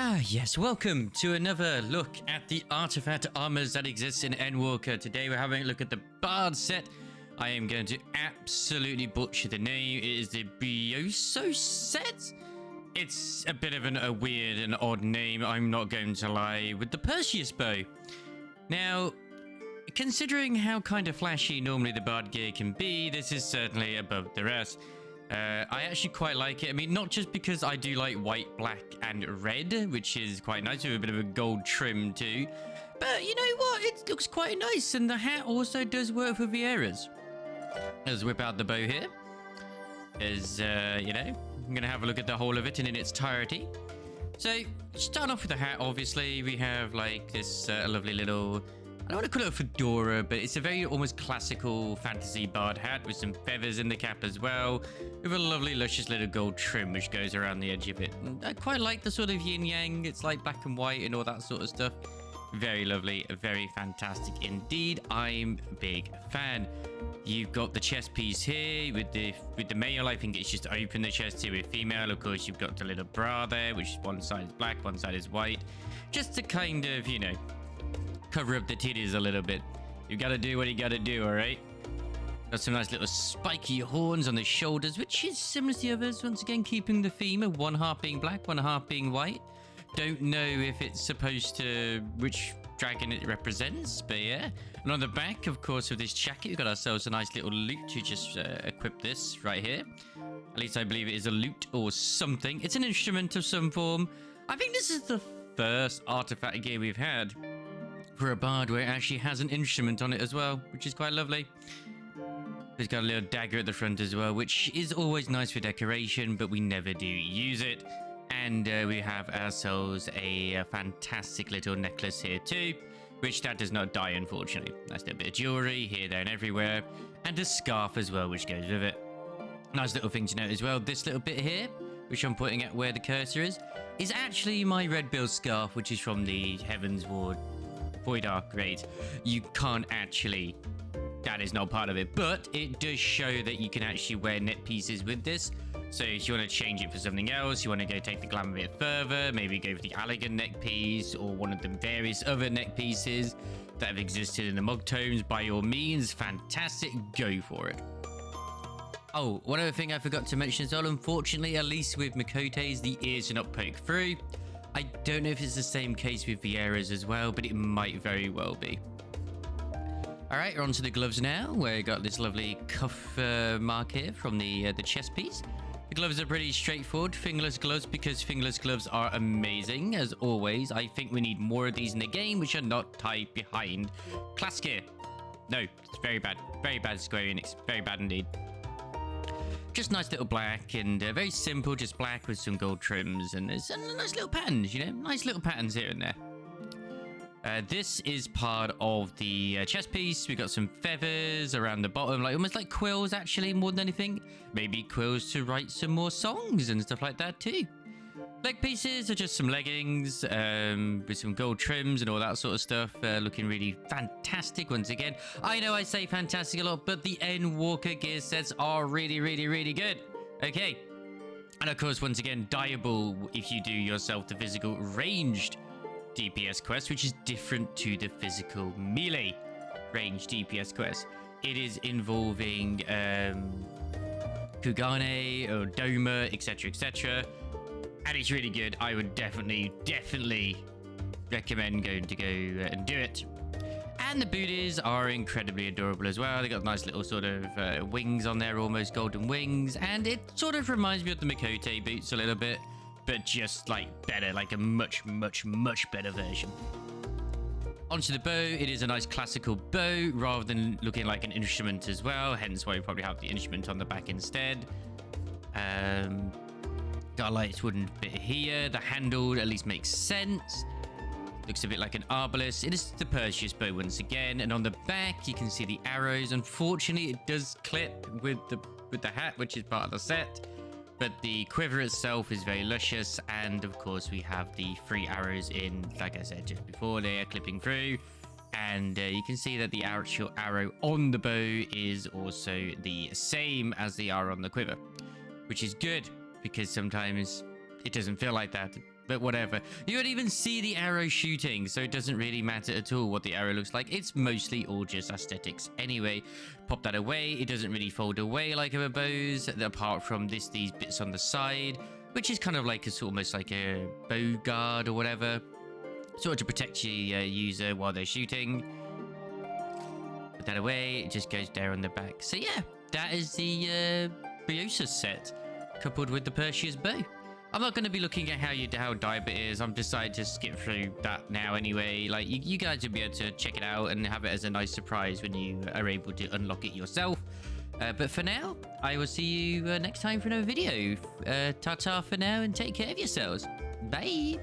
Yes, welcome to another look at the artifact armors that exist in EndWalker. Today we're having a look at the Bard set. I am going to absolutely butcher the name. It is the Bioso set. It's a bit of a weird and odd name, I'm not going to lie, with the Perseus bow. Now, considering how kind of flashy normally the Bard gear can be, this is certainly above the rest. I actually quite like it. I mean, not just because I do like white, black, and red, which is quite nice with a bit of a gold trim too. But you know what? It looks quite nice, and the hat also does work for Vieira's. Let's whip out the bow here. As, you know, I'm going to have a look at the whole of it in its entirety. So, starting off with the hat, obviously, we have like this lovely little... I don't want to call it a fedora, but it's a very almost classical fantasy bard hat with some feathers in the cap as well, with a lovely luscious little gold trim which goes around the edge of it. And I quite like the sort of yin yang. It's like black and white and all that sort of stuff. Very lovely, very fantastic indeed. I'm a big fan. You've got the chest piece here with the male. I think it's just to open the chest here. With female, of course, you've got the little bra there, which one side is black, one side is white, just to kind of, you know, cover up the titties a little bit. You gotta do what you gotta do, alright? Got some nice little spiky horns on the shoulders, which is similar to the others. Once again, keeping the theme of one half being black, one half being white. Don't know if it's supposed to... which dragon it represents, but yeah. And on the back, of course, of this jacket, we've got ourselves a nice little lute to just equip this right here. At least I believe it is a lute or something. It's an instrument of some form. I think this is the first artifact gear we've had for a bard where it actually has an instrument on it as well, which is quite lovely. It's got a little dagger at the front as well, which is always nice for decoration, but we never do use it. And we have ourselves a fantastic little necklace here too, which that does not die, unfortunately. Nice little bit of jewelry here, there, and everywhere. And a scarf as well, which goes with it. Nice little thing to note as well, this little bit here, which I'm pointing at where the cursor is actually my red bill scarf, which is from the Heaven's Ward Void Arc raid. You can't actually... that is not part of it, but it does show that you can actually wear neck pieces with this. So if you want to change it for something else, you want to go take the glam a bit further, maybe go for the elegant neck piece or one of the various other neck pieces that have existed in the Mog Tomes, by all means, fantastic, go for it. Oh, one other thing I forgot to mention as well, unfortunately, at least with Makote's, the ears do not poke through. I don't know if it's the same case with Vieira's as well, but it might very well be. Alright, we're on to the gloves now, where we got this lovely cuff mark here from the chest piece. The gloves are pretty straightforward, fingerless gloves, because fingerless gloves are amazing, as always. I think we need more of these in the game, which are not tied behind class gear. No, it's very bad. Very bad, Square Enix. Very bad indeed. Just nice little black and very simple, just black with some gold trims, and there's nice little patterns, you know, nice little patterns here and there. This is part of the chest piece. We got some feathers around the bottom, like almost like quills actually, more than anything. Maybe quills to write some more songs and stuff like that too. Leg pieces are just some leggings with some gold trims and all that sort of stuff. Looking really fantastic once again. I know I say fantastic a lot, but the EndWalker gear sets are really, really, really good. Okay. And of course, once again, dyeable if you do yourself the physical ranged DPS quest, which is different to the physical melee ranged DPS quest. It is involving Kugane or Doma, etc., etc., and it's really good. I would definitely recommend going to go and do it. And the booties are incredibly adorable as well. They got nice little sort of wings on there, almost golden wings, and it sort of reminds me of the Makote boots a little bit, but just like better, like a much better version. Onto the bow. It is a nice classical bow rather than looking like an instrument as well, hence why we probably have the instrument on the back instead. Got a light wooden bit here. The handle at least makes sense. Looks a bit like an arbalist. It is the Perseus bow once again, and on the back you can see the arrows. Unfortunately, it does clip with the hat, which is part of the set. But the quiver itself is very luscious, and of course we have the 3 arrows in, like I said just before, they are clipping through. And you can see that the actual arrow on the bow is also the same as the arrow on the quiver, which is good, because sometimes it doesn't feel like that. But whatever. You don't even see the arrow shooting, so it doesn't really matter at all what the arrow looks like. It's mostly all just aesthetics. Anyway, pop that away. It doesn't really fold away like other bows, apart from these bits on the side, which is kind of like almost like a bow guard or whatever, sort of to protect your user while they're shooting. Put that away. It just goes there on the back. So yeah, that is the Briosa set, coupled with the Perseus bow. I'm not going to be looking at how Diabit is. I'm decided to skip through that now anyway. Like, you guys will be able to check it out and have it as a nice surprise when you are able to unlock it yourself. But for now, I will see you next time for another video. Ta-ta for now, and take care of yourselves. Bye!